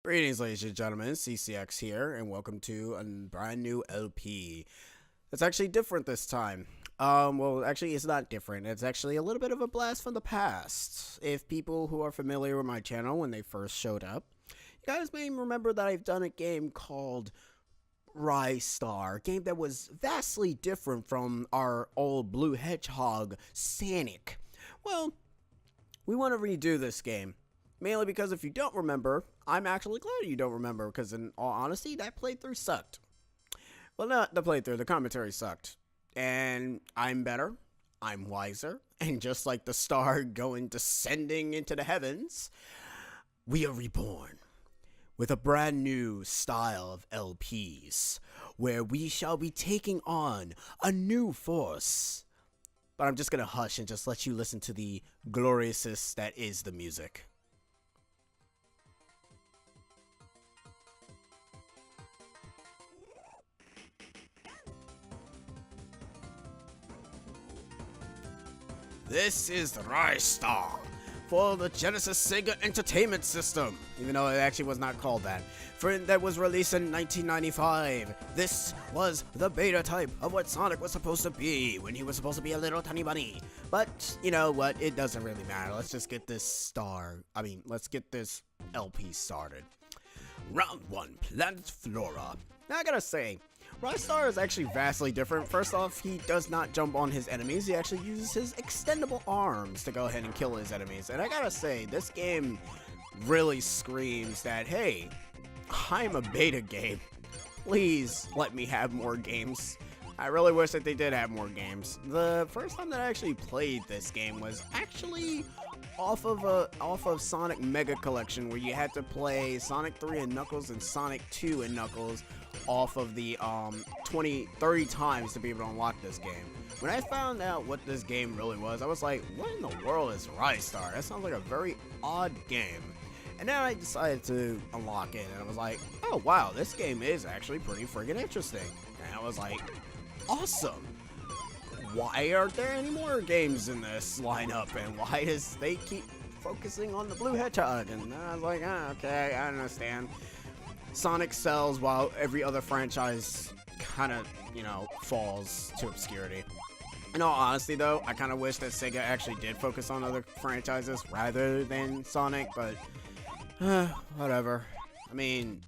Greetings, ladies and gentlemen. CCX here, and welcome to a brand new LP. It's actually different this time. Well, actually, it's not different. It's actually a little bit of a blast from the past. If people who are familiar with my channel when they first showed up, you guys may remember that I've done a game called Ristar, a game that was vastly different from our old Blue Hedgehog Sonic. Well, we want to redo this game. Mainly because if you don't remember, I'm actually glad you don't remember, because in all honesty, that playthrough sucked. Well, not the playthrough, the commentary sucked. And I'm better, I'm wiser, and just like the star descending into the heavens, we are reborn with a brand new style of LPs, where we shall be taking on a new force. But I'm just gonna hush and just let you listen to the gloriousness that is the music. This is Ristar for the Genesis Sega Entertainment System, even though it actually was not called that. That was released in 1995. This was the beta type of what Sonic was supposed to be when he was supposed to be a little tiny bunny. But you know what? It doesn't really matter. Let's just get this let's get this LP started. Round 1, Planet Nora. Now I gotta say, Ristar is actually vastly different. First off, he does not jump on his enemies. He actually uses his extendable arms to go ahead and kill his enemies. And I gotta say, this game really screams that, hey, I'm a beta game. Please let me have more games. I really wish that they did have more games. The first time that I actually played this game was actually off of Sonic Mega Collection, where you had to play Sonic 3 and Knuckles and Sonic 2 and Knuckles off of the 30 times to be able to unlock this game. When I found out what this game really was, I was like, what in the world is Ristar? That sounds like a very odd game. And then I decided to unlock it, and I was like, oh wow, this game is actually pretty friggin' interesting. And I was like, awesome. Why aren't there any more games in this lineup, and why does they keep focusing on the Blue Hedgehog? And I was like, okay, I understand. Sonic sells while every other franchise kind of, falls to obscurity. In all honesty, though, I kind of wish that Sega actually did focus on other franchises rather than Sonic, but whatever. I mean,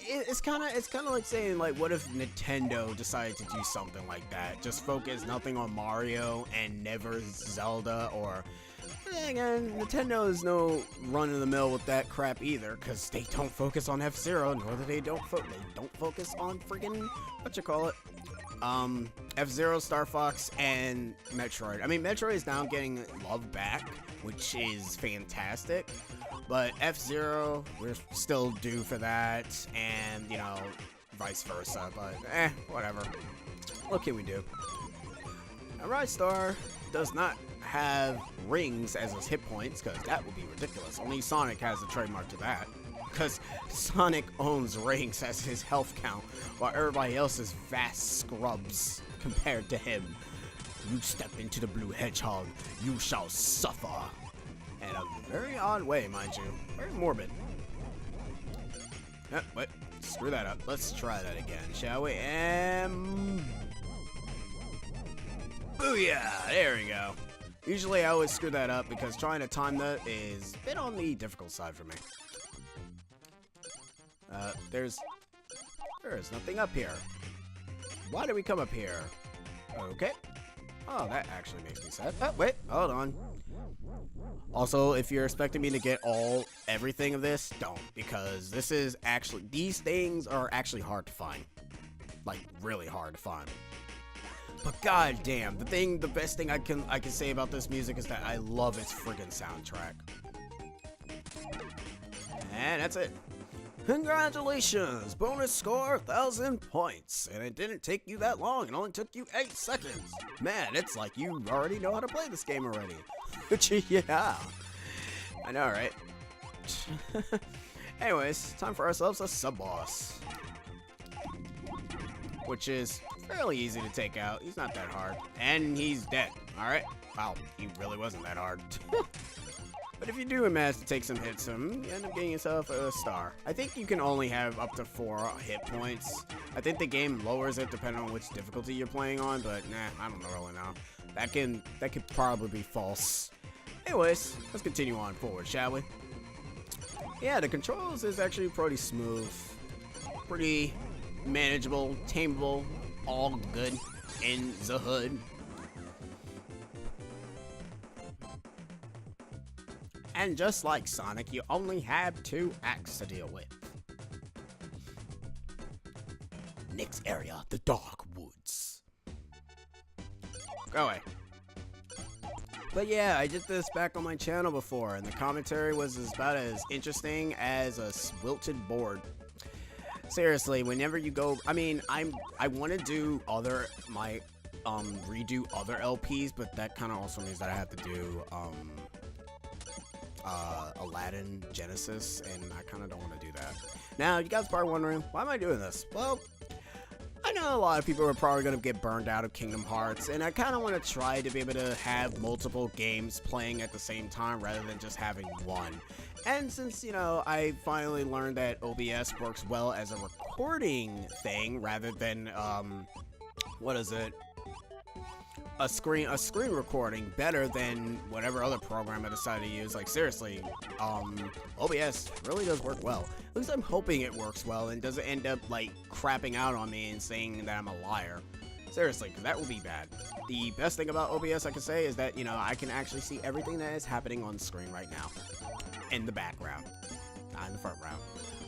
it's kind of like saying, like, what if Nintendo decided to do something like that? Just focus nothing on Mario and never Zelda, or again, Nintendo is no run-of-the-mill with that crap either, because they don't focus on F-Zero, nor do they don't focus on friggin' F-Zero, Star Fox, and Metroid. I mean, Metroid is now getting love back, which is fantastic, but F-Zero, we're still due for that, and, vice versa, but whatever. What can we do? Now, Ristar does not have rings as his hit points, because that would be ridiculous. Only Sonic has a trademark to that, because Sonic owns rings as his health count, while everybody else is vast scrubs compared to him. You step into the Blue Hedgehog, you shall suffer. In a very odd way, mind you. Very morbid. Wait, screw that up. Let's try that again, shall we? And booyah! There we go. Usually I always screw that up because trying to time that is a bit on the difficult side for me. There is nothing up here. Why did we come up here? Okay. Oh, that actually makes me sad. Oh, wait, hold on. Also, if you're expecting me to get everything of this, don't, because these things are actually hard to find. Like, really hard to find. But goddamn, the best thing I can say about this music is that I love its friggin' soundtrack. And that's it. Congratulations! Bonus score 1,000 points. And it didn't take you that long. It only took you 8 seconds. Man, it's like you already know how to play this game already. Yeah. I know, right? Anyways, time for ourselves a sub-boss, which is fairly easy to take out. He's not that hard. And he's dead. Alright. Wow, he really wasn't that hard. But if you do manage to take some hits, you end up getting yourself a star. I think you can only have up to 4 hit points. I think the game lowers it depending on which difficulty you're playing on, but nah, I don't really know. That could probably be false. Anyways, let's continue on forward, shall we? Yeah, the controls is actually pretty smooth, pretty manageable, tameable, all good in the hood. And just like Sonic, you only have 2 acts to deal with. Next area, the dark woods. Go away. But yeah, I did this back on my channel before, and the commentary was about as interesting as a wilted board. Seriously, whenever you go, I mean, I want to do redo other LPs, but that kind of also means that I have to do Aladdin Genesis, and I kind of don't want to do that. Now, you guys are probably wondering, why am I doing this? Well, I know a lot of people are probably going to get burned out of Kingdom Hearts, and I kind of want to try to be able to have multiple games playing at the same time rather than just having one. And since, you know, I finally learned that OBS works well as a recording thing rather than, what is it? A screen recording better than whatever other program I decided to use. Like, seriously, OBS really does work well. At least I'm hoping it works well and doesn't end up, like, crapping out on me and saying that I'm a liar. Seriously, because that would be bad. The best thing about OBS I can say is that, you know, I can actually see everything that is happening on screen right now. In the background. Not in the front round.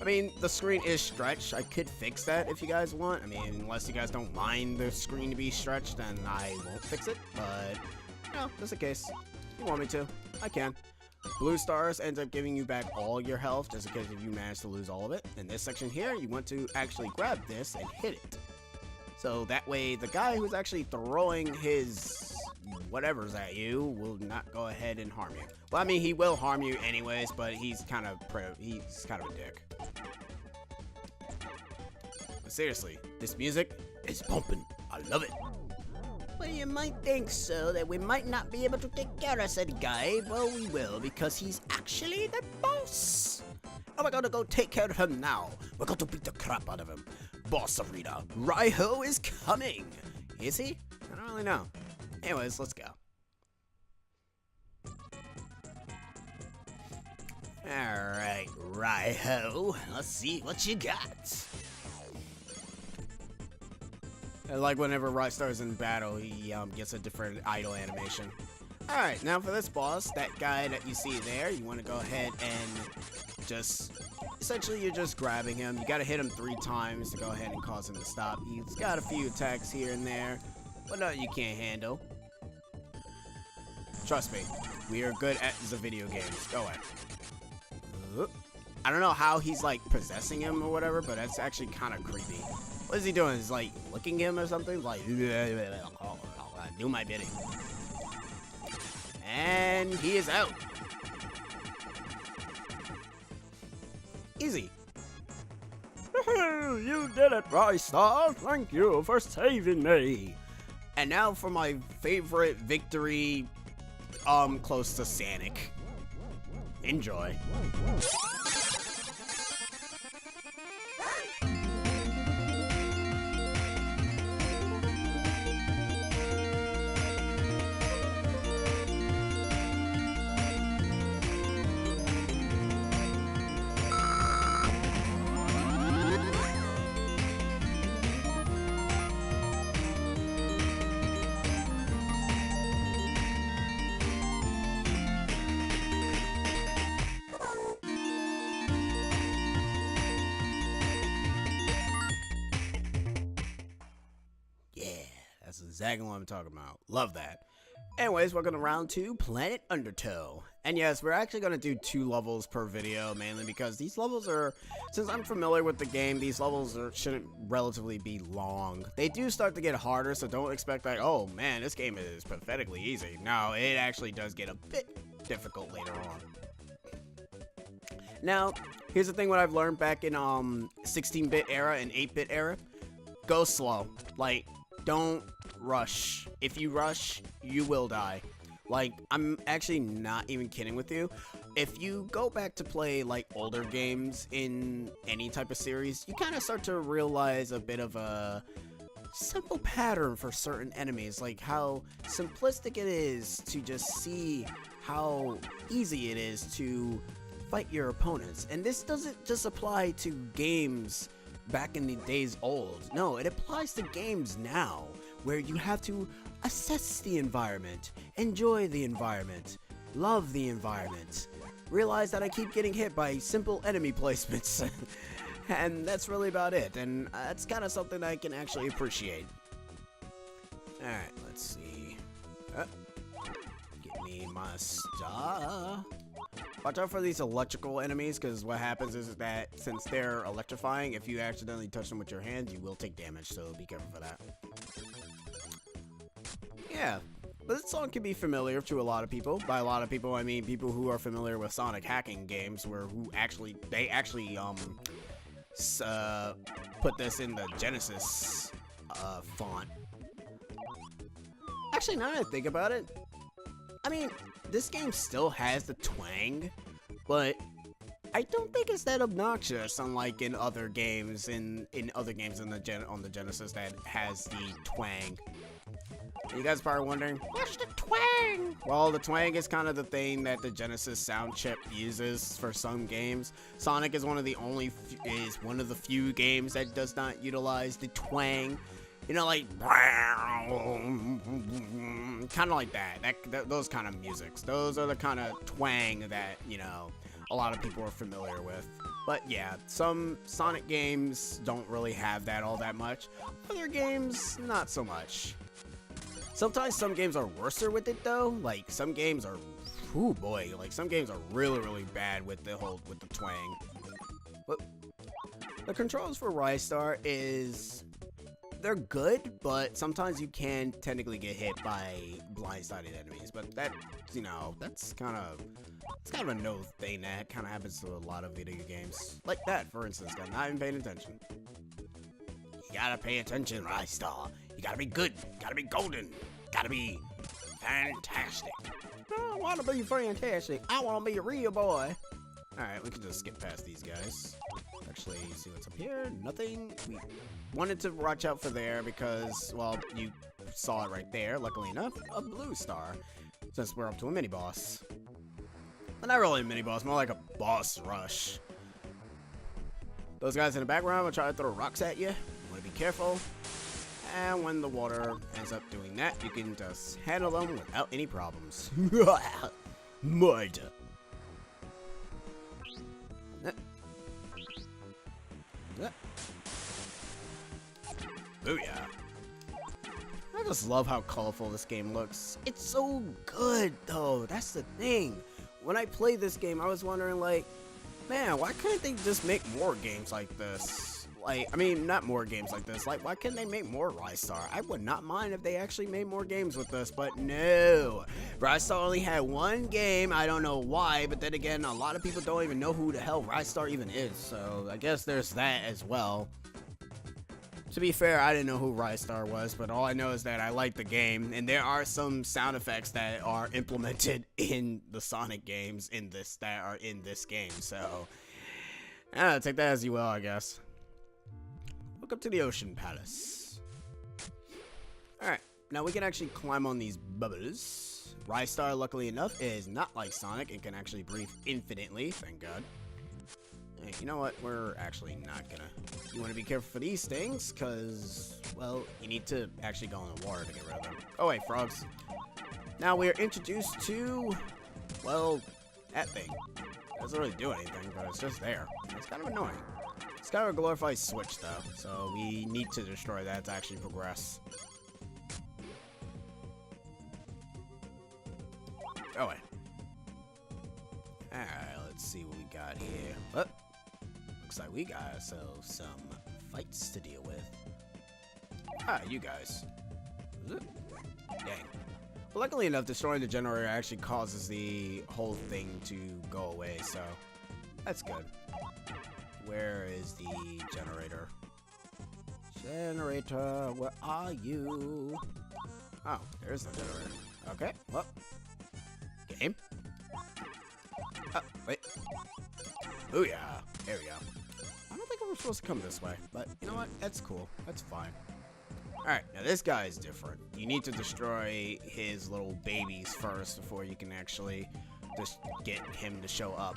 I mean, the screen is stretched. I could fix that if you guys want. I mean, unless you guys don't mind the screen to be stretched, then I won't fix it. But, you know, just in case you want me to, I can. Blue stars ends up giving you back all your health, just in case if you manage to lose all of it. In this section here, you want to actually grab this and hit it. So that way, the guy who's actually throwing his whatever's at you will not go ahead and harm you. Well, I mean, he will harm you anyways, but he's kind of a dick. But seriously, this music is pumping. I love it. Well, you might think so, that we might not be able to take care of said guy. Well, we will, because he's actually the boss. And we're gonna go take care of him now. We're going to beat the crap out of him. Boss Arena, Raiho is coming. Is he? I don't really know. Anyways, let's go. Alright, Raiho. Let's see what you got. I like whenever Ristar's in battle, he gets a different idle animation. Alright, now for this boss, that guy that you see there, you want to go ahead and just... Essentially, you're just grabbing him. You gotta hit him 3 times to go ahead and cause him to stop. He's got a few attacks here and there, but nothing you can't handle. Trust me, we are good at the video games. Go away. I don't know how he's like possessing him or whatever, but that's actually kind of creepy. What is he doing? Is like licking him or something? Like, do my bidding. And he is out. Easy. You did it, Ristar. Thank you for saving me. And now for my favorite victory, close to Sonic. Enjoy. That's exactly what I'm talking about. Love that. Anyways, we're going to round 2, Planet Undertow. And yes, we're actually going to do 2 levels per video, mainly because these levels are, since I'm familiar with the game, these levels shouldn't relatively be long. They do start to get harder, so don't expect like, oh man, this game is pathetically easy. No, it actually does get a bit difficult later on. Now, here's the thing what I've learned back in 16-bit era and 8-bit era. Go slow. Like, don't rush. If you rush, you will die. Like, I'm actually not even kidding with you. if you go back to play like older games in any type of series, you kind of start to realize a bit of a simple pattern for certain enemies, like how simplistic it is to just see how easy it is to fight your opponents. And this doesn't just apply to games back in the days old. No, it applies to games now, where you have to assess the environment, enjoy the environment, love the environment, realize that I keep getting hit by simple enemy placements. And that's really about it, and that's kind of something I can actually appreciate. Alright, let's see. Get me my star. Watch out for these electrical enemies, because what happens is that since they're electrifying, if you accidentally touch them with your hands, you will take damage, so be careful for that. Yeah, but this song can be familiar to a lot of people. By a lot of people, I mean people who are familiar with Sonic hacking games, they actually put this in the Genesis font. Actually, now that I think about it, I mean, this game still has the twang, but I don't think it's that obnoxious, unlike in other games on the Genesis that has the twang. You guys are probably wondering, what's the twang? Well, the twang is kind of the thing that the Genesis sound chip uses for some games. Sonic is one of the few games that does not utilize the twang. You know, like kind of like that. Those kind of musics. Those are the kind of twang that, you know, a lot of people are familiar with. But yeah, some Sonic games don't really have that all that much. Other games, not so much. Sometimes some games are worser with it though. Like some games are, oh boy, like some games are really bad with the twang. But the controls for Ristar they're good, but sometimes you can technically get hit by blindsided enemies. But that, you know, it's kind of a no thing that kind of happens to a lot of video games. Like that, for instance, I'm not even paying attention. You gotta pay attention, Ristar. You gotta be good. Gotta be golden. Gotta be fantastic. I don't wanna be fantastic. I wanna be a real boy. Alright, we can just skip past these guys. Actually, see what's up here. Nothing. We wanted to watch out for there because, well, you saw it right there. Luckily enough, a blue star. Since we're up to a mini boss. Well, not really a mini boss, more like a boss rush. Those guys in the background will try to throw rocks at you. You wanna be careful. And when the water ends up doing that, you can just handle them without any problems. Mud. Booyah. I just love how colorful this game looks. It's so good, though. That's the thing. When I played this game, I was wondering, like, man, why couldn't they just make more games like this? Like, I mean, not more games like this. Like, why couldn't they make more Ristar? I would not mind if they actually made more games with this, but no. Ristar only had one game. I don't know why, but then again, a lot of people don't even know who the hell Ristar even is, so I guess there's that as well. To be fair, I didn't know who Ristar was, but all I know is that I like the game, and there are some sound effects that are implemented in the Sonic games that are in this game, so take that as you will, I guess. Welcome to the Ocean Palace. Alright, now we can actually climb on these bubbles. Ristar, luckily enough, is not like Sonic. It can actually breathe infinitely, thank God. Hey, you know what? We're actually not gonna. You want to be careful for these things, because, well, you need to actually go in the water to get rid of them. Oh, wait, frogs. Now we are introduced to, well, that thing. It doesn't really do anything, but it's just there. It's kind of annoying. It's kind of a glorified switch, though, so we need to destroy that to actually progress. Oh, wait. Alright, let's see what we got here. Oh, looks like we got ourselves some fights to deal with. Ah, you guys. Dang. Well, luckily enough, destroying the generator actually causes the whole thing to go away, so that's good. Where is the generator? Generator, where are you? Oh, there's the generator. Okay, well. Game. Wait. Booyah. There we go. I don't think I was supposed to come this way, but you know what? That's cool. That's fine. Alright, now this guy is different. You need to destroy his little babies first before you can actually just get him to show up.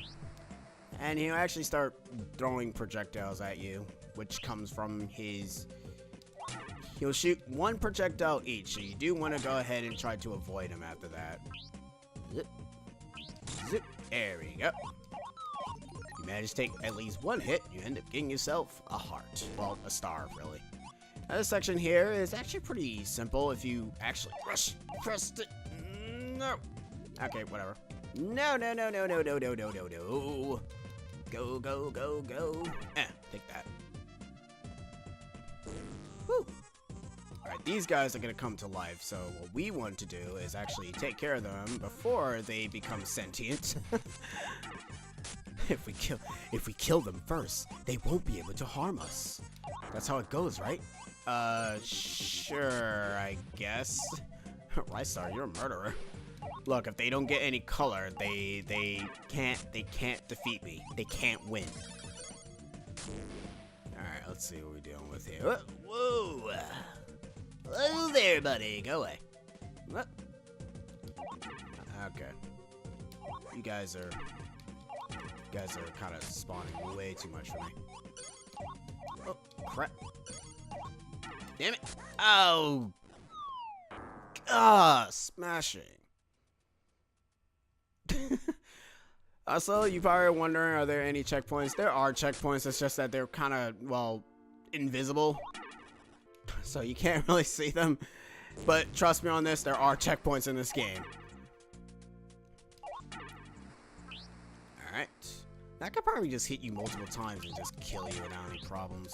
And he'll actually start throwing projectiles at you, which comes from his... He'll shoot one projectile each, so you do want to go ahead and try to avoid him after that. Zip. Zip. There we go. You manage to take at least one hit, you end up getting yourself a heart. Well, a star, really. Now, this section here is actually pretty simple if you actually press it. No. Okay, whatever. No. Go, go, go, go. Take that. Woo. Alright, these guys are gonna come to life, so what we want to do is actually take care of them before they become sentient. If we kill them first, they won't be able to harm us. That's how it goes, right? Sure, I guess. Ristar, you're a murderer. Look, if they don't get any color, they can't defeat me. They can't win. Alright, let's see what we're dealing with here. Whoa! Hello there, buddy. Go away. Okay. You guys are kind of spawning way too much for me. Oh, crap. Damn it. Oh! Smashing. Also, you probably are wondering, are there any checkpoints? There are checkpoints, it's just that they're kind of, well, invisible. So you can't really see them. But trust me on this, there are checkpoints in this game. Alright. That could probably just hit you multiple times and just kill you without any problems.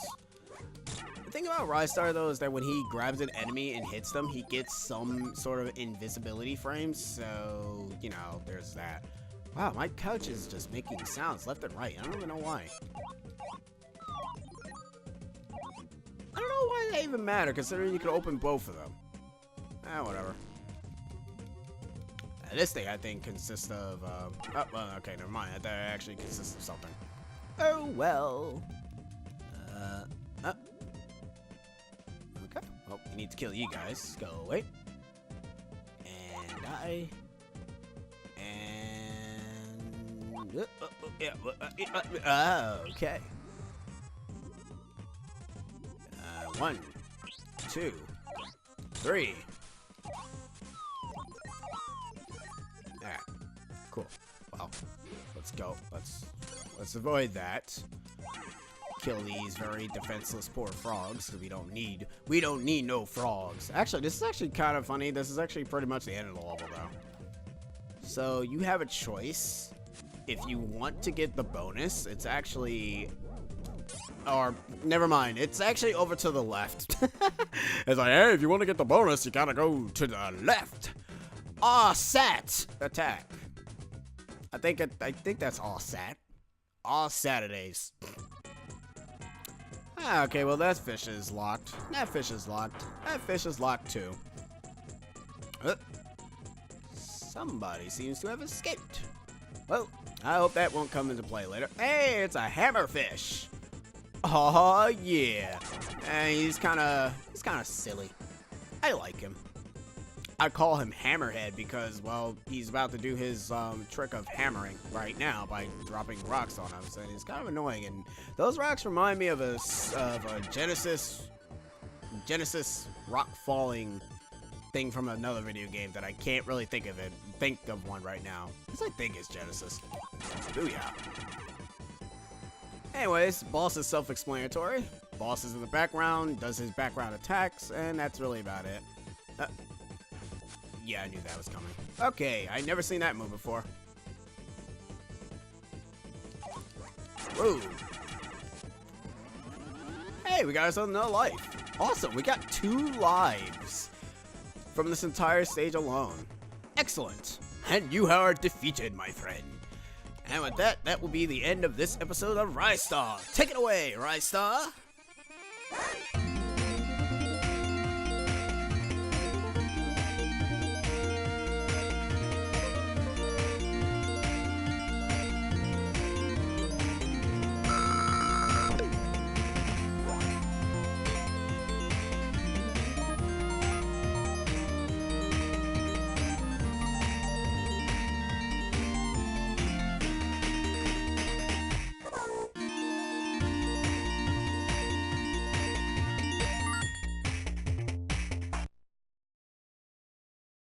The thing about Ristar, though, is that when he grabs an enemy and hits them, he gets some sort of invisibility frames, so, you know, there's that. Wow, my couch is just making sounds left and right. I don't even know why. I don't know why they even matter, considering you could open both of them. Whatever. This thing, I think, consists of, oh, well, okay, never mind. That actually consists of something. Oh, well. Okay. Well, we need to kill you guys. Go away. And die. And... okay. 1, 2, 3. Alright. Cool. Well, let's go. Let's avoid that. Kill these very defenseless poor frogs, because we don't need no frogs. Actually, this is actually kind of funny. This is actually pretty much the end of the level, though. So you have a choice. If you want to get the bonus, it's actually, or never mind, it's actually over to the left. It's like, hey, if you want to get the bonus, you gotta go to the left. Sat attack. I think that's all sat. All Saturdays. Okay, well, that fish is locked. That fish is locked. That fish is locked, too. Somebody seems to have escaped. Well, I hope that won't come into play later. Hey, it's a hammerfish. Oh, yeah. And he's kind of silly. I like him. I call him Hammerhead because, well, he's about to do his trick of hammering right now by dropping rocks on him. So it's kind of annoying. And those rocks remind me of a Genesis rock falling thing from another video game that I can't really think of one right now. Because I think it's Genesis. Booyah. Anyways, boss is self-explanatory. Boss is in the background, does his background attacks, and that's really about it. Yeah, I knew that was coming. Okay, I'd never seen that move before. Whoa. Hey, we got ourselves another life. Awesome, we got 2 lives from this entire stage alone. Excellent. And you are defeated, my friend. And with that, that will be the end of this episode of Ristar. Take it away, Ristar.